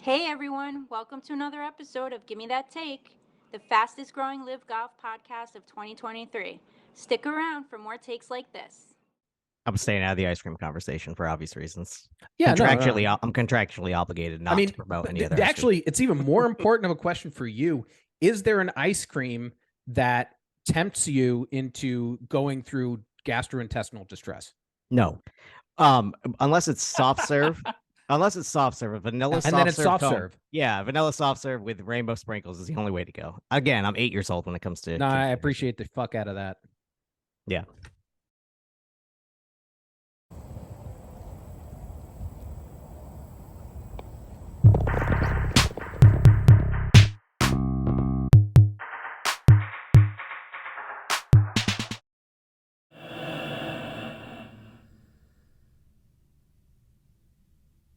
Hey everyone, welcome to another episode of Gimme That Take, the fastest growing live golf podcast of 2023. Stick around for more takes like this. I'm staying out of the ice cream conversation for obvious reasons. Yeah, no. I'm contractually obligated not to promote any other. Actually, it's even more important of a question for you. Is there an ice cream that tempts you into going through gastrointestinal distress? No, unless it's soft serve. Unless it's soft serve, vanilla And soft then it's serve soft cone. serve. Yeah, vanilla soft serve with rainbow sprinkles is the only way to go. Again, I'm 8 years old when it comes to. No, I appreciate the fuck out of that. Yeah.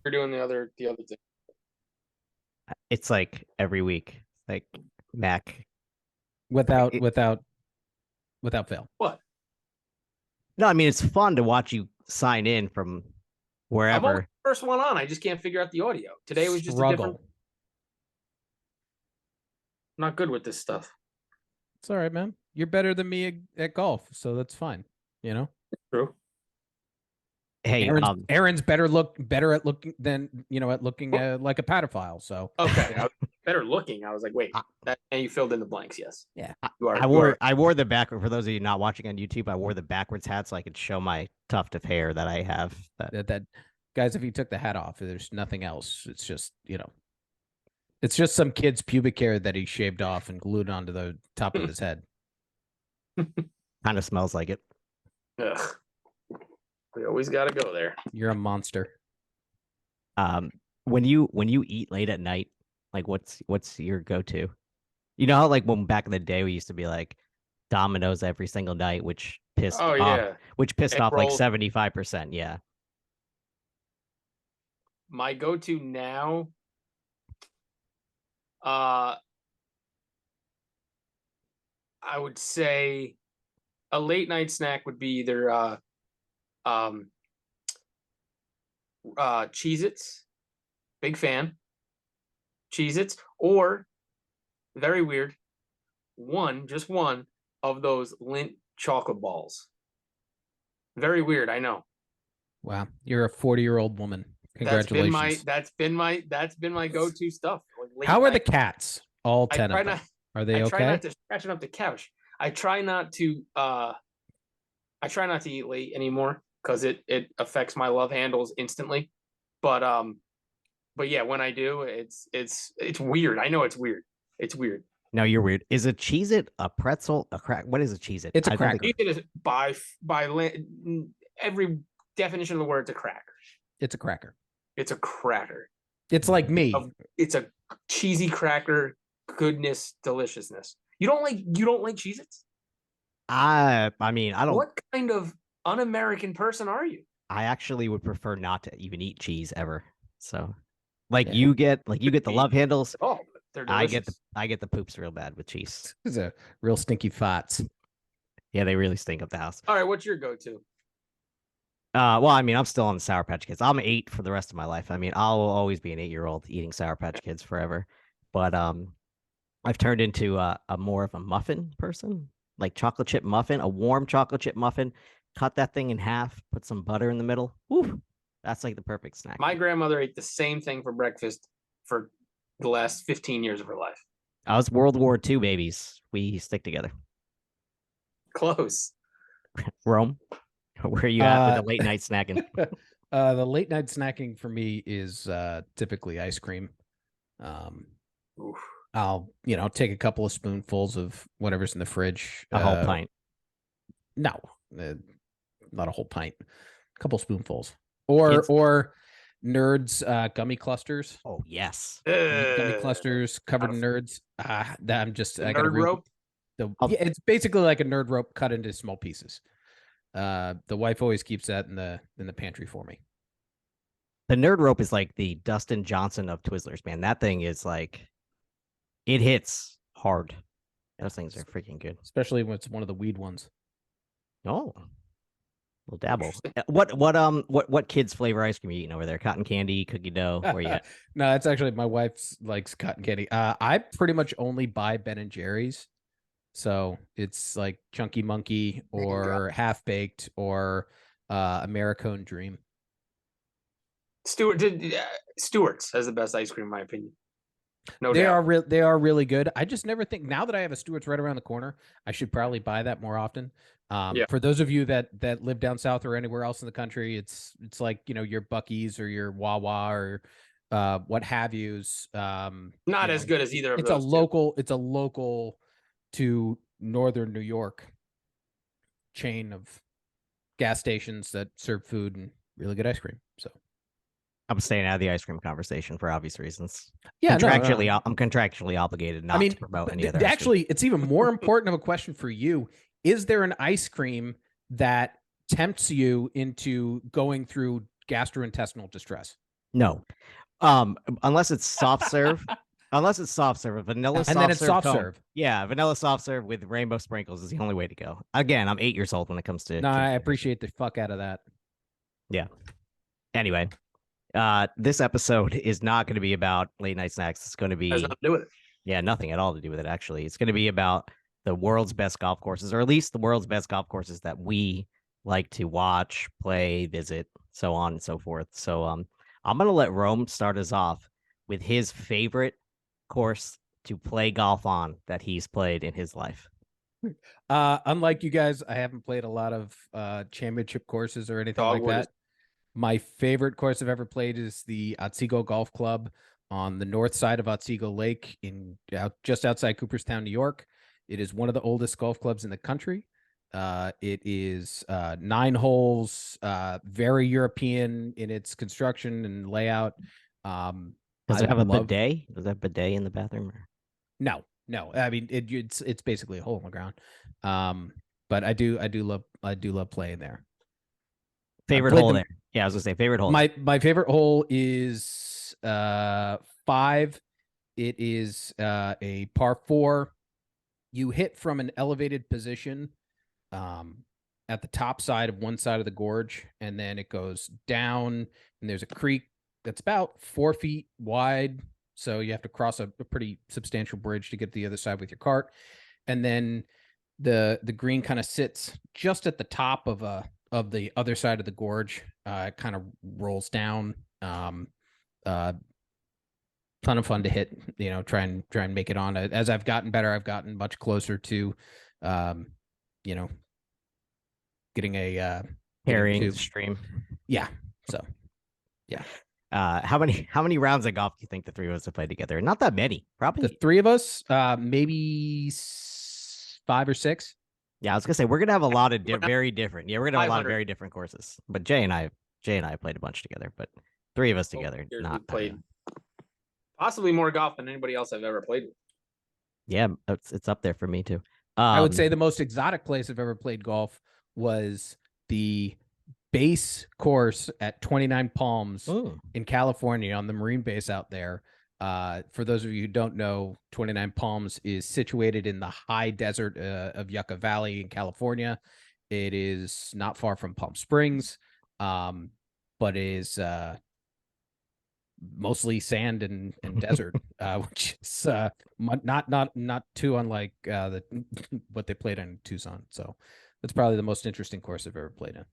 We're doing the other thing. It's like every week, like Mac. Without fail. What? No, I mean it's fun to watch you sign in from wherever. I'm always the first one on. I just can't figure out the audio. Today was just a different. I'm not good with this stuff. It's all right, man. You're better than me at golf, so that's fine. You know. True. Hey, Aaron's better at looking than at looking like a pedophile. So okay, better looking. I was like, wait, and you filled in the blanks. Yes. Yeah. I wore the backward. For those of you not watching on YouTube, I wore the backwards hat so I could show my tuft of hair that I have. That guys, if you took the hat off, there's nothing else. It's just it's just some kid's pubic hair that he shaved off and glued onto the top of his head. Kind of smells like it. Ugh. We always got to go there. You're a monster. When you eat late at night, like what's your go-to? You know how like when back in the day we used to be like Domino's every single night, which pissed off like 75%. Yeah. My go-to now, I would say a late night snack would be either Cheez-Its, big fan. Cheez-Its, or very weird, just one of those Lindt chocolate balls. Very weird, I know. Wow, you're a 40-year-old woman. Congratulations. That's been my go-to stuff. Like how are the cats? All 10 of them. Are they okay? I try not to scratch it up the couch. I try not to eat late anymore because it affects my love handles instantly. But yeah, when I do, it's weird. I know it's weird. It's weird. No, you're weird. Is a Cheez-It a pretzel, a crack? What is a Cheez-It? It's a cracker. Cheez-It is by every definition of the word, it's a cracker. It's a cracker. It's a cracker. It's like me. It's a cheesy cracker, goodness, deliciousness. You don't like Cheez-Its? I mean, I don't. What kind of un-American person are you? I actually would prefer not to even eat cheese ever. So, you get the love handles. Oh, they're delicious. I get the poops real bad with cheese. These are real stinky farts. Yeah, they really stink up the house. All right, what's your go-to? Well, I mean, I'm still on the Sour Patch Kids. I'm 8 for the rest of my life. I mean, I'll always be an 8-year-old eating Sour Patch Kids forever. But I've turned into a more of a muffin person, like chocolate chip muffin, a warm chocolate chip muffin. Cut that thing in half, put some butter in the middle. Woo, that's like the perfect snack. My grandmother ate the same thing for breakfast for the last 15 years of her life. I was World War II babies. We stick together. Close. Rome, where are you at with the late night snacking? The late night snacking for me is typically ice cream. I'll take a couple of spoonfuls of whatever's in the fridge. A whole pint. No, not a whole pint. A couple spoonfuls. Or Nerds gummy clusters. Oh yes, gummy clusters covered in Nerds. I'm just I nerd rope. Yeah, it's basically like a Nerd rope cut into small pieces. The wife always keeps that in the pantry for me. The Nerd rope is like the Dustin Johnson of Twizzlers, man. That thing is like, it hits hard. Those things are freaking good, especially when it's one of the weed ones. Oh, We'll dabble. What kids flavor ice cream are you eating over there? Cotton candy, cookie dough? Where you at? No, it's actually my wife's likes cotton candy. I pretty much only buy Ben and Jerry's. So it's like Chunky Monkey or Half Baked or Americone Dream. Stewart's has the best ice cream in my opinion. No They doubt. they are really good. I just never think now that I have a Stewart's right around the corner, I should probably buy that more often. Yeah. For those of you that live down south or anywhere else in the country, it's like, you know, your Buc-ee's or your Wawa or what have yous. Not as good as either of it's those. It's a local to northern New York chain of gas stations that serve food and really good ice cream. So I'm staying out of the ice cream conversation for obvious reasons. yeah, Contractually, I'm contractually obligated not to promote any other. Actually, it's even more important of a question for you. Is there an ice cream that tempts you into going through gastrointestinal distress? No. Unless it's soft serve. Unless it's soft serve, vanilla soft serve. And then it's soft cone. serve. Yeah, vanilla soft serve with rainbow sprinkles is the only way to go. Again, I'm 8 years old when it comes to. No, I appreciate the fuck out of that. Yeah. Anyway, this episode is not going to be about late night snacks. It's going to be. Has nothing to do with it. Yeah, nothing at all to do with it. Actually, it's going to be about the world's best golf courses, or at least the world's best golf courses that we like to watch, play, visit, so on and so forth. So, I'm going to let Rome start us off with his favorite course to play golf on that he's played in his life. Unlike you guys, I haven't played a lot of championship courses or anything like that. My favorite course I've ever played is the Otsego Golf Club on the north side of Otsego Lake just outside Cooperstown, New York. It is one of the oldest golf clubs in the country. It is 9 holes, very European in its construction and layout. Does it have a bidet? Does it have a bidet in the bathroom? No. I mean, it's basically a hole in the ground. But I do love playing there. Favorite hole there? Yeah, I was gonna say favorite hole. My favorite hole is 5. It is a par 4. You hit from an elevated position at the top side of one side of the gorge, and then it goes down, and there's a creek that's about 4 feet wide. So you have to cross a pretty substantial bridge to get to the other side with your cart. And then the green kind of sits just at the top of the other side of the gorge. It kind of rolls down. Ton of fun to hit, you know, try and make it on. As I've gotten better, I've gotten much closer to you know, getting a carrying stream. Yeah. So yeah. How many rounds of golf do you think the three of us have played together? Not that many, probably. The three of us, maybe 5 or 6. Yeah, I was gonna say we're gonna have a lot of very different. Yeah, we're gonna have a lot of very different courses. But Jay and I played a bunch together. But 3 of us together, not played. Possibly more golf than anybody else I've ever played with. Yeah, it's up there for me too. I would say the most exotic place I've ever played golf was the base course at 29 Palms in California on the Marine base out there. For those of you who don't know, 29 Palms is situated in the high desert of Yucca Valley in California. It is not far from Palm Springs, but is mostly sand and desert, which is not too unlike what they played in Tucson. So that's probably the most interesting course I've ever played in.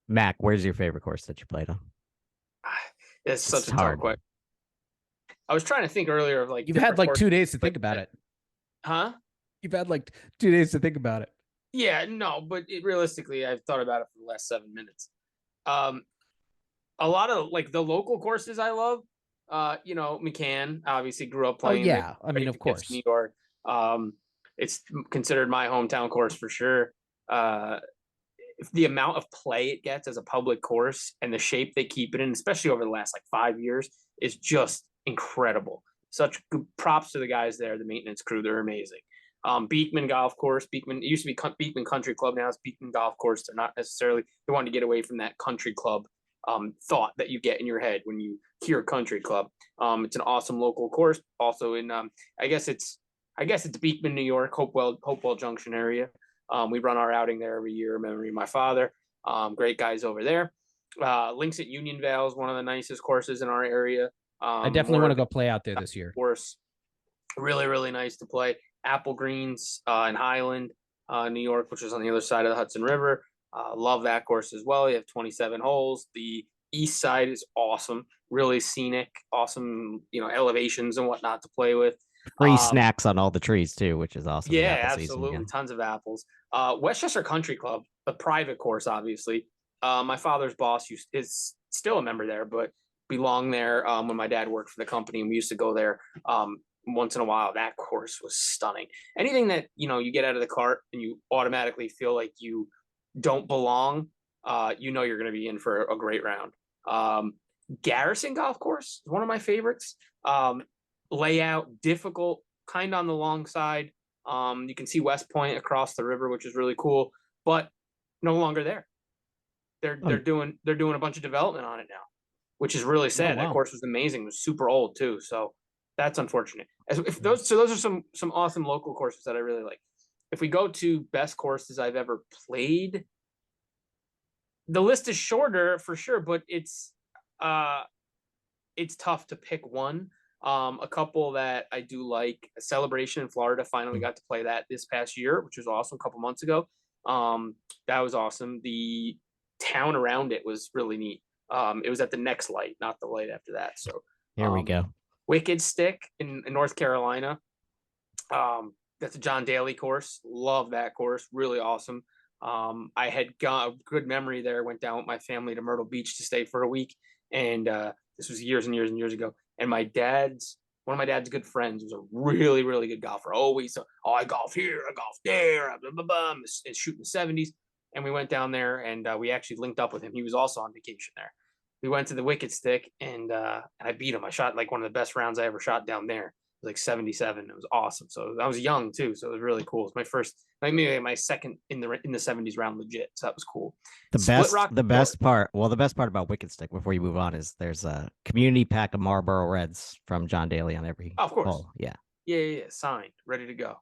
Mac, where's your favorite course that you played on? It's such a tough question. I was trying to think earlier of like you've had like 2 days to think about it. Huh? You've had like 2 days to think about it. Yeah, no, but realistically, I've thought about it for the last 7 minutes. A lot of like the local courses I love. You know, McCann obviously grew up playing. Oh yeah, I mean, of course, New York. It's considered my hometown course for sure. The amount of play it gets as a public course and the shape they keep it in, especially over the last like 5 years, is just incredible. Such good props to the guys there, the maintenance crew. They're amazing. Beekman Golf Course. Beekman, it used to be Beekman Country Club. Now it's Beekman Golf Course. They're not necessarily, they wanted to get away from that country club thought that you get in your head when you hear country club. It's an awesome local course. Also in, I guess it's Beekman, New York, Hopewell Junction area. We run our outing there every year, memory of my father. Great guys over there. Links at Union Vale is one of the nicest courses in our area. I definitely want to go play out there this year. Course, really, really nice to play. Apple Greens in Highland, New York, which is on the other side of the Hudson River. Love that course as well. You have 27 holes. The east side is awesome, really scenic, awesome, elevations and whatnot to play with. Free snacks on all the trees too, which is awesome. Yeah, absolutely. Tons of apples. Westchester Country Club, a private course, obviously. My father's boss is still a member there, but belonged there when my dad worked for the company, and we used to go there once in a while. That course was stunning. Anything that you get out of the cart and you automatically feel like you don't belong, you're going to be in for a great round. Garrison Golf Course is one of my favorites. Layout difficult, kind of on the long side. You can see West Point across the river, which is really cool, but no longer there. They're doing a bunch of development on it now, which is really sad. Oh, wow. That course was amazing. It was super old too, so that's unfortunate. Those are some awesome local courses that I really like. If we go to best courses I've ever played, the list is shorter for sure, but it's tough to pick one. A couple that I do like, a Celebration in Florida. Finally got to play that this past year, which was awesome. A couple months ago, that was awesome. The town around it was really neat. It was at the next light, not the light after that. So here we go. Wicked Stick in North Carolina. That's a John Daly course. Love that course. Really awesome. I had got a good memory there. Went down with my family to Myrtle Beach to stay for a week, and this was years and years and years ago. And one of my dad's good friends was a really, really good golfer. Always, I golf here, I golf there, blah, blah, blah, and shooting the 70s. And we went down there, and we actually linked up with him. He was also on vacation there. We went to the Wicked Stick, and I beat him. I shot like one of the best rounds I ever shot down there. It was like 77. It was awesome. So I was young too, so it was really cool. It was my first, maybe my second in the 70s round legit. So that was cool. The best part about Wicked Stick before you move on is there's a community pack of Marlboro Reds from John Daly on every of course hole. Yeah, signed, ready to go.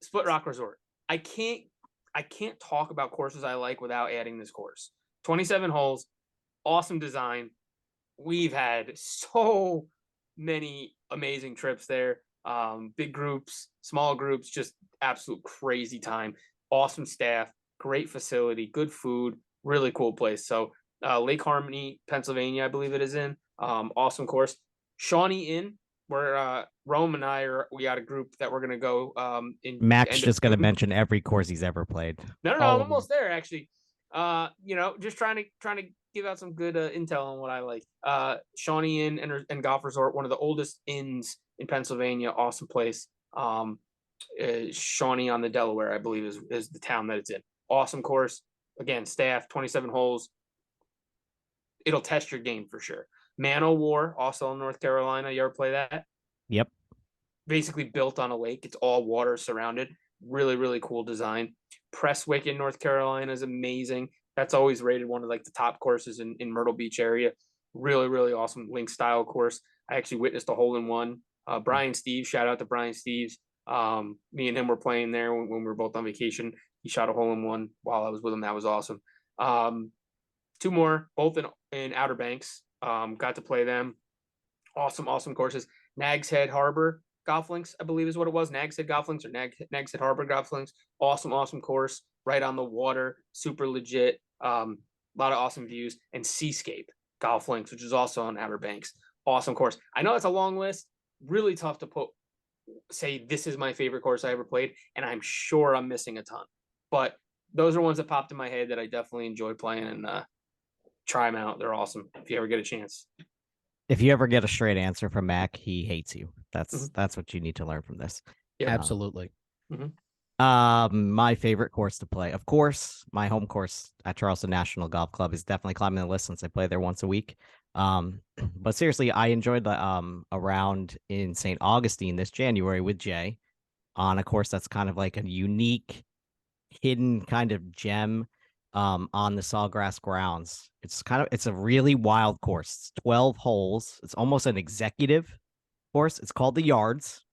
Split Rock Resort. I can't talk about courses I like without adding this course. 27 holes, awesome design. We've had so many amazing trips there. Big groups, small groups, just absolute crazy time. Awesome staff, great facility, good food, really cool place. So Lake Harmony, Pennsylvania, I believe it is in. Awesome course. Shawnee Inn, where Rome and we got a group that we're gonna go. Mac's just gonna mention every course he's ever played. No, I'm almost there actually. Just trying to give out some good intel on what I like. Shawnee Inn and Golf Resort, one of the oldest inns in Pennsylvania. Awesome place. Shawnee on the Delaware, I believe, is the town that it's in. Awesome course. Again, staff, 27 holes. It'll test your game for sure. Man o' War, also in North Carolina. You ever play that? Yep. Basically built on a lake. It's all water surrounded. Really, really cool design. Presswick in North Carolina is amazing. That's always rated one of like the top courses in Myrtle Beach area. Really, really awesome link style course. I actually witnessed a hole in one. Brian Steves, shout out to Brian Steves. Me and him were playing there when we were both on vacation. He shot a hole in one while I was with him. That was awesome. Two more, both in Outer Banks. Got to play them. Awesome courses. Nags Head Harbor Golf Links, I believe is what it was. Nags Head Golf Links or Nags Head Harbor Golf Links. Awesome course. Right on the water. Super legit. A lot of awesome views. And Seascape Golf Links, which is also on Outer Banks. Awesome course. I know it's a long list. Really tough to say this is my favorite course I ever played. And I'm sure I'm missing a ton. But those are ones that popped in my head that I definitely enjoy playing, and try them out. They're awesome if you ever get a chance. If you ever get a straight answer from Mac, he hates you. That's what you need to learn from this. Yeah, absolutely. My favorite course to play, of course, my home course at Charleston National Golf Club is definitely climbing the list since I play there once a week. But seriously, I enjoyed the a round in St. Augustine this January with Jay on a course that's kind of like a unique, hidden kind of gem on the Sawgrass grounds. It's a really wild course. It's 12 holes. It's almost an executive course. It's called the Yards.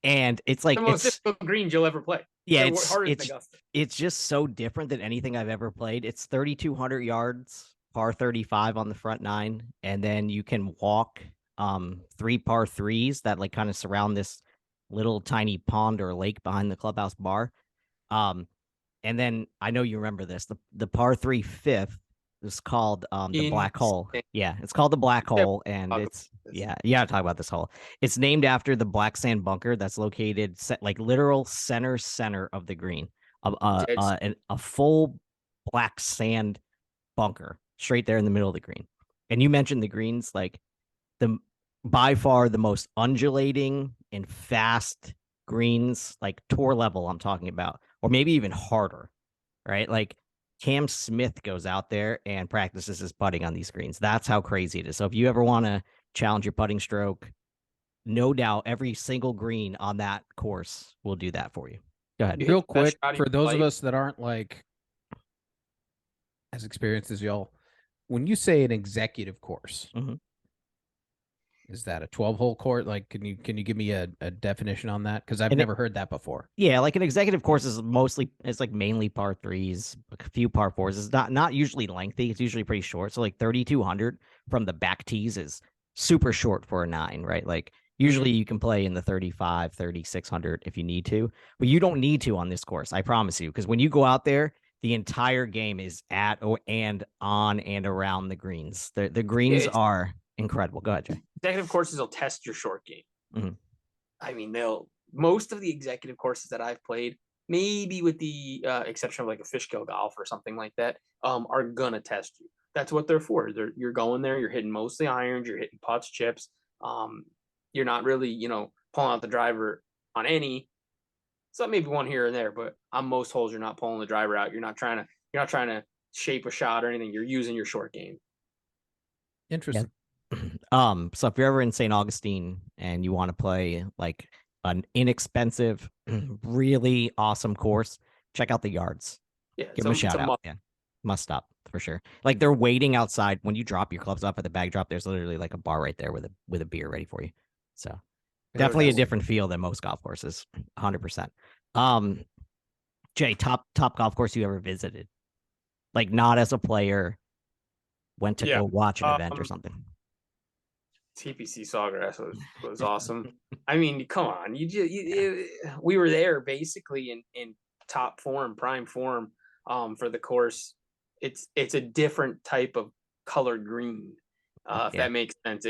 And it's like the most difficult greens you'll ever play. Yeah, They're it's harder than it's Augusta. it's just so different than anything I've ever played. It's 3,200 yards, par 35 on the front nine, and then you can walk 3 par 3s that like kind of surround this little tiny pond or lake behind the clubhouse bar. Um, and then I know you remember this. The par 3 fifth is called the black hole. Insane. Yeah, it's called the black Yeah, hole, and talk it's about this. yeah, you gotta talk about this hole. It's named after the black sand bunker that's located like literal center of the green. Dead A full black sand bunker straight there in the middle of the green. And you mentioned the greens, like the by far the most undulating and fast greens, like tour level I'm talking about, or maybe even harder, right? Like Cam Smith goes out there and practices his putting on these greens. That's how crazy it is. So if you ever want to challenge your putting stroke, no doubt every single green on that course will do that for you. Go ahead. You hit Real the best quick, shot of for your those of life. us that aren't like as experienced as y'all, when you say an executive course, Mhm. is that a 12-hole course? Like, can you give me a definition on that? Because I've And never heard that before. Yeah, like an executive course is mostly it's like mainly par threes, a few par fours. It's not usually lengthy. It's usually pretty short. So like 3,200 from the back tees is super short for a nine, right? Like usually you can play in the 35, 3,600 if you need to, but you don't need to on this course. I promise you, because when you go out there, the entire game is at and on and around the greens. The greens it's are incredible. Go ahead, Jay. executive courses will test your short game. Mhm. I mean, most of the executive courses that I've played, maybe with the exception of like a Fishkill Golf or something like that, are gonna test you. That's what they're for. You're going there, you're hitting mostly irons, you're hitting putts, chips. You're not really, pulling out the driver on any. So maybe one here and there, but on most holes, you're not pulling the driver out. You're not trying to shape a shot or anything. You're using your short game. Interesting. So if you're ever in St. Augustine and you want to play like an inexpensive, really awesome course, check out the yards. Yeah, Give them a shout out. must. Yeah. Must stop for sure. Like they're waiting outside when you drop your clubs off at the bag drop. There's literally like a bar right there with a beer ready for you. So definitely a different feel than most golf courses. 100%. Jay, top golf course you ever visited? Like not as a player, went to Yeah. go watch an event or something. TPC Sawgrass was awesome. I mean, come on, we were there basically in top form, prime form, for the course. It's a different type of colored green, if Yeah. that makes sense.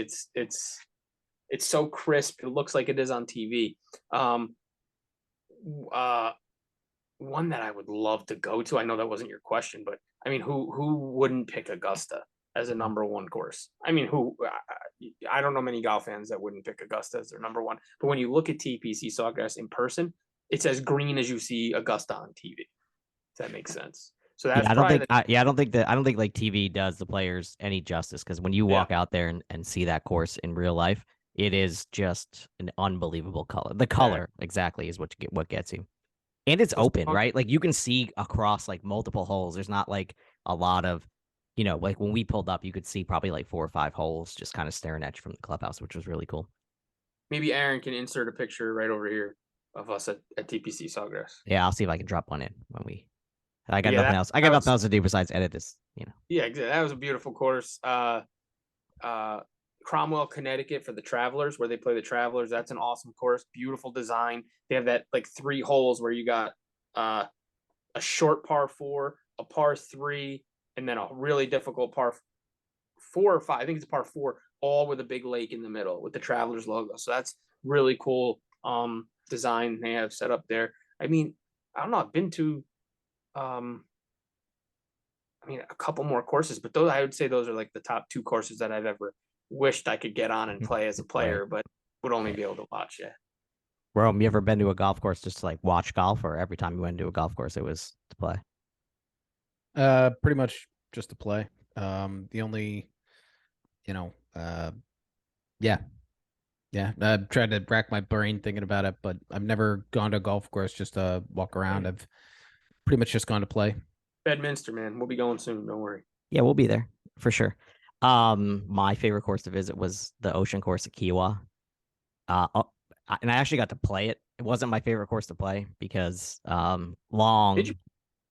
It's so crisp. It looks like it is on TV. One that I would love to go to. I know that wasn't your question, but I mean, who wouldn't pick Augusta as a number one course? I mean, I don't know many golf fans that wouldn't pick Augusta as their number one. But when you look at TPC Sawgrass in person, it's as green as you see Augusta on TV. If that makes sense. So that's I don't probably think I don't think like TV does the players any justice because when you walk out there and see that course in real life, it is just an unbelievable color. The color exactly is what gets you. And it's open, right? Like you can see across like multiple holes. There's not like a lot of, like when we pulled up, you could see probably like 4 or 5 holes just kind of staring at you from the clubhouse, which was really cool. maybe Aaron can insert a picture right over here of us at TPC Sawgrass. Yeah, I'll see if I can drop one in when I got Yeah, nothing else. I got nothing else to do besides edit this, Yeah, exactly. That was a beautiful course. Cromwell, Connecticut for the Travelers, where they play the Travelers. That's an awesome course. Beautiful design. They have that like 3 holes where you got a short par 4, a par 3, and then a really difficult par 4 or 5. I think it's a par 4, all with a big lake in the middle with the Travelers logo. So that's really cool design they have set up there. I mean, I don't know. I've been to a couple more courses, but I would say those are like the top 2 courses that I've ever wished I could get on and play as a player, but would only be able to watch. Yeah. Jerome, you ever been to a golf course just to like watch golf, or every time you went to a golf course it was to play? Pretty much just to play. The only, yeah. I've tried to rack my brain thinking about it, but I've never gone to a golf course just to walk around. I've pretty much just gone to play. Bedminster, man. We'll be going soon. Don't worry. Yeah, we'll be there for sure. My favorite course to visit was the ocean course at Kiowa. And I actually got to play it It wasn't my favorite course to play because long. Did you?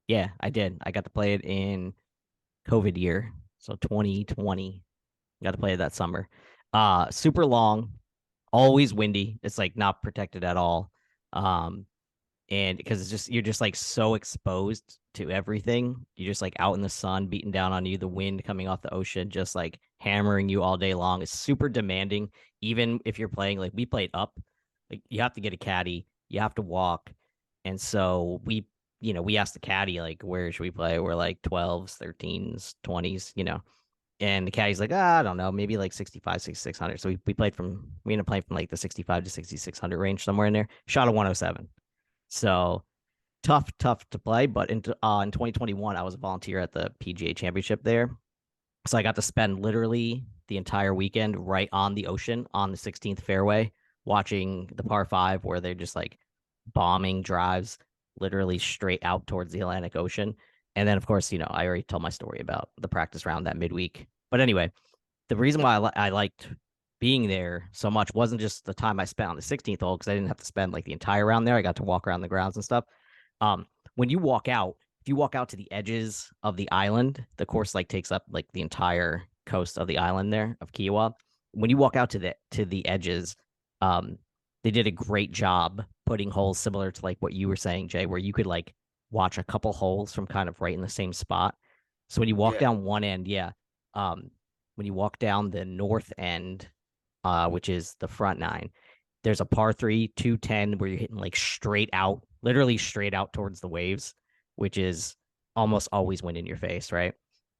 Yeah, I did. I got to play it in COVID year, so 2020. Got to play it that summer. Super long, always windy. It's like not protected at all. And because it's just you're just like so exposed to everything. You're just like out in the sun, beating down on you, the wind coming off the ocean, just like hammering you all day long. It's super demanding. Even if you're playing, like we played up, like you have to get a caddy, you have to walk, and so we asked the caddy like, where should we play? We're like 12s, 13s, 20s, and the caddy's like, I don't know, maybe like 65, 6600. So we ended up playing from like the 65 to 6600 range, somewhere in there. Shot a 107. So tough to play. But in 2021, I was a volunteer at the PGA Championship there. So I got to spend literally the entire weekend right on the ocean on the 16th fairway, watching the par five where they're just like bombing drives literally straight out towards the Atlantic Ocean. And then, of course, I already told my story about the practice round that midweek. But anyway, the reason why I liked being there so much wasn't just the time I spent on the 16th hole, because I didn't have to spend like the entire round there. I got to walk around the grounds and stuff. When you walk out, if you walk out to the edges of the island, the course like takes up like the entire coast of the island there of Kiowa. When you walk out to the edges, they did a great job putting holes similar to like what you were saying, Jay, where you could like watch a couple holes from kind of right in the same spot. So when you walk down one end, when you walk down the north end, which is the front nine, there's a par 3, 210 where you're hitting like straight out, literally straight out towards the waves, which is almost always wind in your face, right?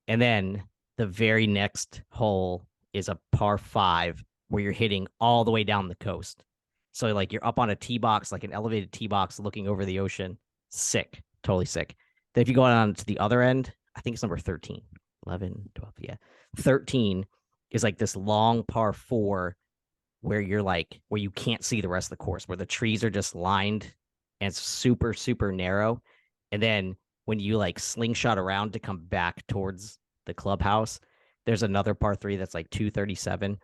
And then the very next hole is a par 5 where you're hitting all the way down the coast. So like you're up on a tee box, like an elevated tee box looking over the ocean. Sick, totally sick. Then if you go on to the other end, I think it's number 13, 11, 12, yeah. 13 is like this long par 4 where you can't see the rest of the course, where the trees are just lined and it's super, super narrow. And then when you like slingshot around to come back towards the clubhouse, there's another par 3 that's like 237.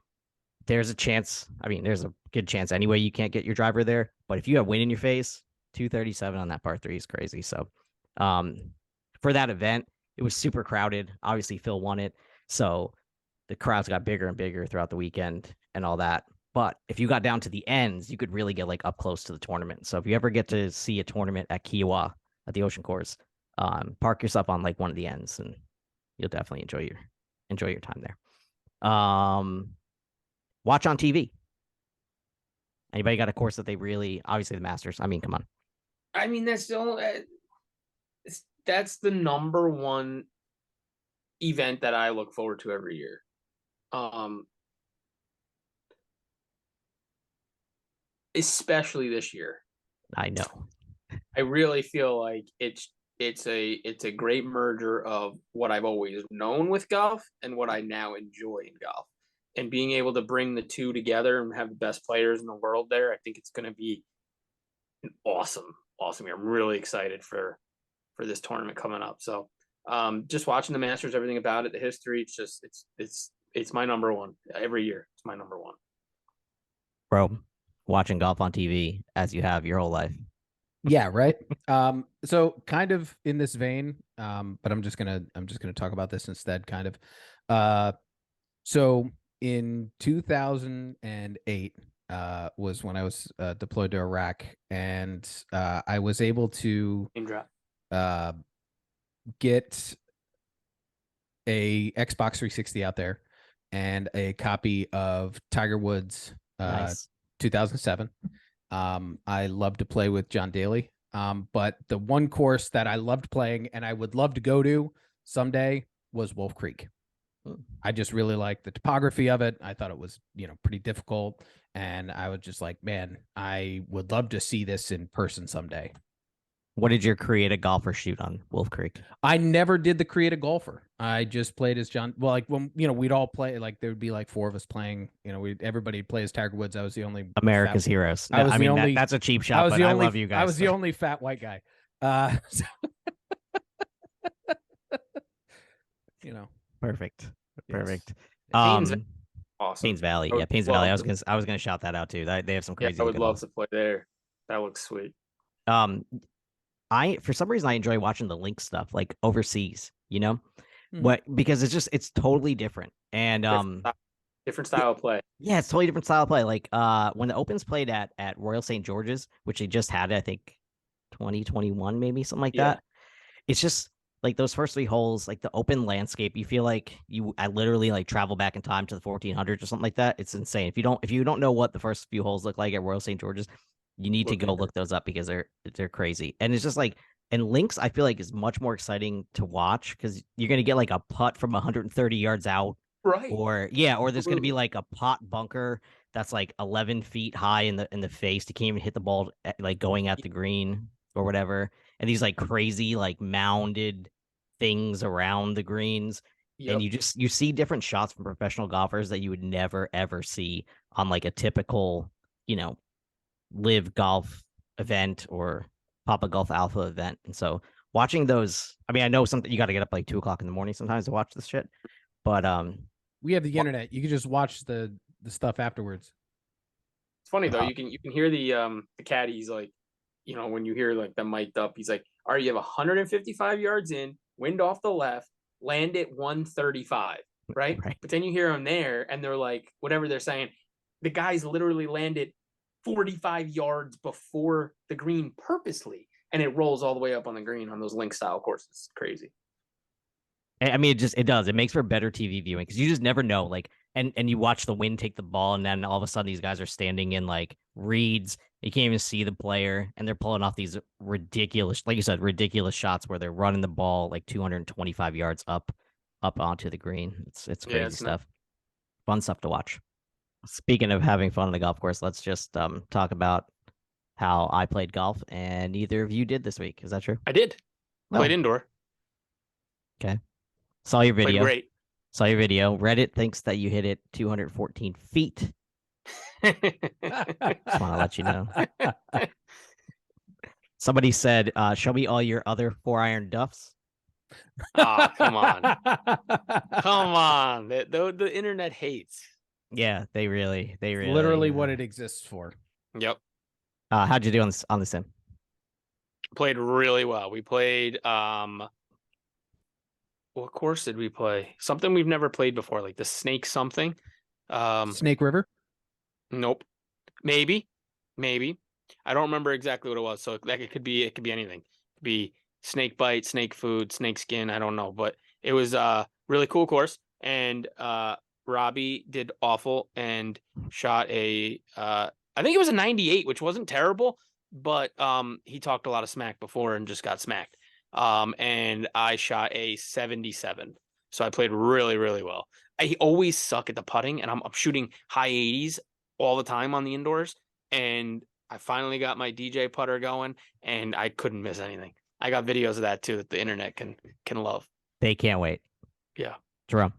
There's a chance, there's a good chance anyway you can't get your driver there. But if you have wind in your face, 237 on that par 3 is crazy. So for that event, it was super crowded. Obviously, Phil won it. So the crowds got bigger and bigger throughout the weekend and all that. But if you got down to the ends, you could really get like up close to the tournament. So if you ever get to see a tournament at Kiowa at the Ocean Course, park yourself on like one of the ends, and you'll definitely enjoy your time there. Watch on TV. Anybody got a course that they really, obviously the Masters. Come on. That's the number one event that I look forward to every year. Especially this year. I know. I really feel like it's a great merger of what I've always known with golf and what I now enjoy in golf. And being able to bring the two together and have the best players in the world there, I think it's going to be an awesome year. I'm really excited for this tournament coming up. So just watching the Masters, everything about it, the history, it's my number one every year. It's my number one. Bro, watching golf on TV as you have your whole life. Yeah, right. So kind of in this vein, but I'm just gonna talk about this instead, kind of. So in 2008 was when I was deployed to Iraq, and I was able to get a Xbox 360 out there and a copy of Tiger Woods Nice. 2007. I love to play with John Daly. But the one course that I loved playing and I would love to go to someday was Wolf Creek. I just really liked the topography of it. I thought it was, pretty difficult. And I was just like, man, I would love to see this in person someday. What did your create a golfer shoot on Wolf Creek? I never did the create a golfer. I just played as John. Well, like when we'd all play, like there would be like 4 of us playing. Everybody play as Tiger Woods. I was the only America's heroes. No, that's a cheap shot, but I love you guys. I was the only fat white guy. Perfect. Awesome. Paynes Valley. Yeah, Paynes Valley. I was gonna shout that out too. They have some crazy. I would love to play there. That looks sweet. I for some reason I enjoy watching the link stuff like overseas, because it's totally different. And Different style of play. yeah, it's totally different style of play. Like when the Opens played at Royal St. George's, which they just had, I think 2021, maybe something like that. It's just like those first 3 holes, like the open landscape, you feel like I literally like travel back in time to the 1400s or something like that. It's insane. If you don't know what the first few holes look like at Royal St. George's, you need to go look those up because they're crazy. And it's just like, and links, I feel like is much more exciting to watch because you're gonna get like a putt from 130 yards out, right? Or there's gonna be like a pot bunker that's like 11 feet high in the face. You can't even hit the ball like going at the green or whatever. And these like crazy like mounded things around the greens. Yep. And you see different shots from professional golfers that you would never ever see on like a typical, live golf event or Papa Golf Alpha event. And so watching those, I mean, I know something you got to get up like 2:00 in the morning sometimes to watch this shit, but we have the internet. You can just watch the stuff afterwards. It's funny though. You can hear the caddies like, when you hear like them mic'd up, he's like, all right, you have 155 yards in, wind off the left, land at 135, right? But then you hear them there and they're like, whatever they're saying, the guys literally landed 45 yards before the green purposely, and it rolls all the way up on the green on those link style courses. It's crazy. I mean, it does. It makes for better TV viewing because you just never know. Like, and you watch the wind take the ball, and then all of a sudden these guys are standing in like reeds. You can't even see the player, and they're pulling off these ridiculous, like you said, ridiculous shots where they're running the ball like 225 yards up onto the green. It's crazy stuff. Fun stuff to watch. Speaking of having fun on the golf course, let's just talk about how I played golf and neither of you did this week. Is that true? I did. Played indoor. Okay. Saw your video. Played great. Saw your video. Reddit thinks that you hit it 214 feet. Just want to let you know. Somebody said, show me all your other 4-iron duffs. Oh, come on. Come on. The internet hates. Yeah, they really literally what it exists for. Yep. How'd you do on the sim? Played really well. We played what course did we play? Something we've never played before, like the Snake something. Snake River? Nope. Maybe. I don't remember exactly what it was. So like it could be anything. It could be snake bite, snake food, snake skin, I don't know, but it was a really cool course, and Robbie did awful and shot I think it was a 98, which wasn't terrible, but he talked a lot of smack before and just got smacked. And I shot a 77. So I played really, really well. I always suck at the putting, and I'm shooting high 80s all the time on the indoors. And I finally got my DJ putter going, and I couldn't miss anything. I got videos of that too that the internet can love. They can't wait. Yeah. Jerome.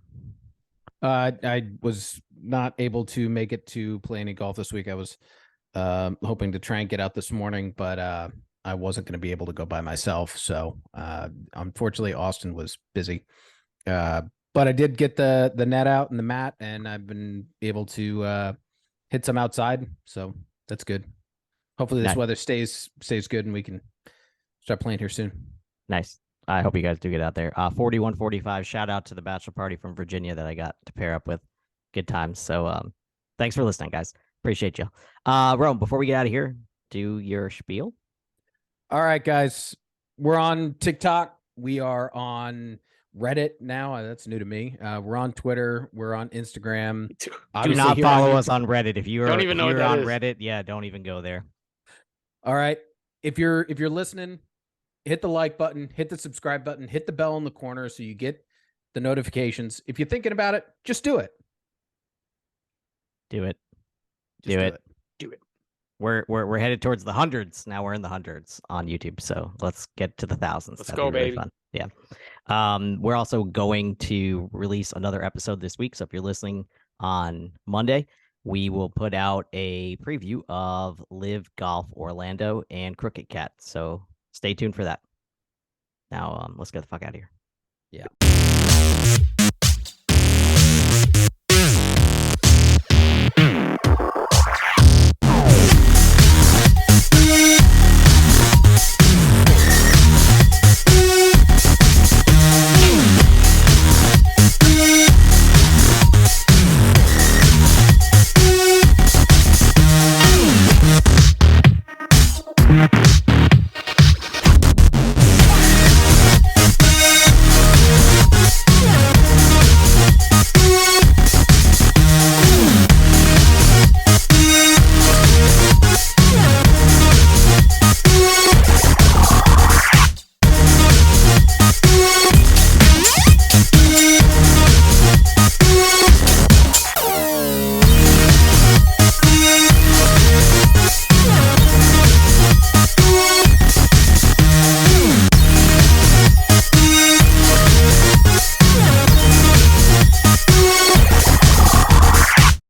I was not able to make it to play any golf this week. I was hoping to try and get out this morning, but I wasn't going to be able to go by myself. So unfortunately, Austin was busy. But I did get the net out and the mat, and I've been able to hit some outside. So that's good. Hopefully this weather stays good and we can start playing here soon. Nice. I hope you guys do get out there. 4145. Shout out to the bachelor party from Virginia that I got to pair up with. Good times. So thanks for listening, guys. Appreciate you. Rome, before we get out of here, do your spiel. All right, guys. We're on TikTok. We are on Reddit now. That's new to me. We're on Twitter. We're on Instagram. Do not follow us on Reddit. If you're don't even know you're what that on is. Reddit, yeah, don't even go there. All right. If you're listening, hit the like button, hit the subscribe button, hit the bell in the corner so you get the notifications. If you're thinking about it, just do it. Do it. Just do it. Do it. We're headed towards the hundreds. Now we're in the hundreds on YouTube. So let's get to the thousands. Let's That'd go, be really baby. fun. Yeah. We're also going to release another episode this week. So if you're listening on Monday, we will put out a preview of Live Golf Orlando and Crooked Cat. So stay tuned for that. Now let's get the fuck out of here. Yeah.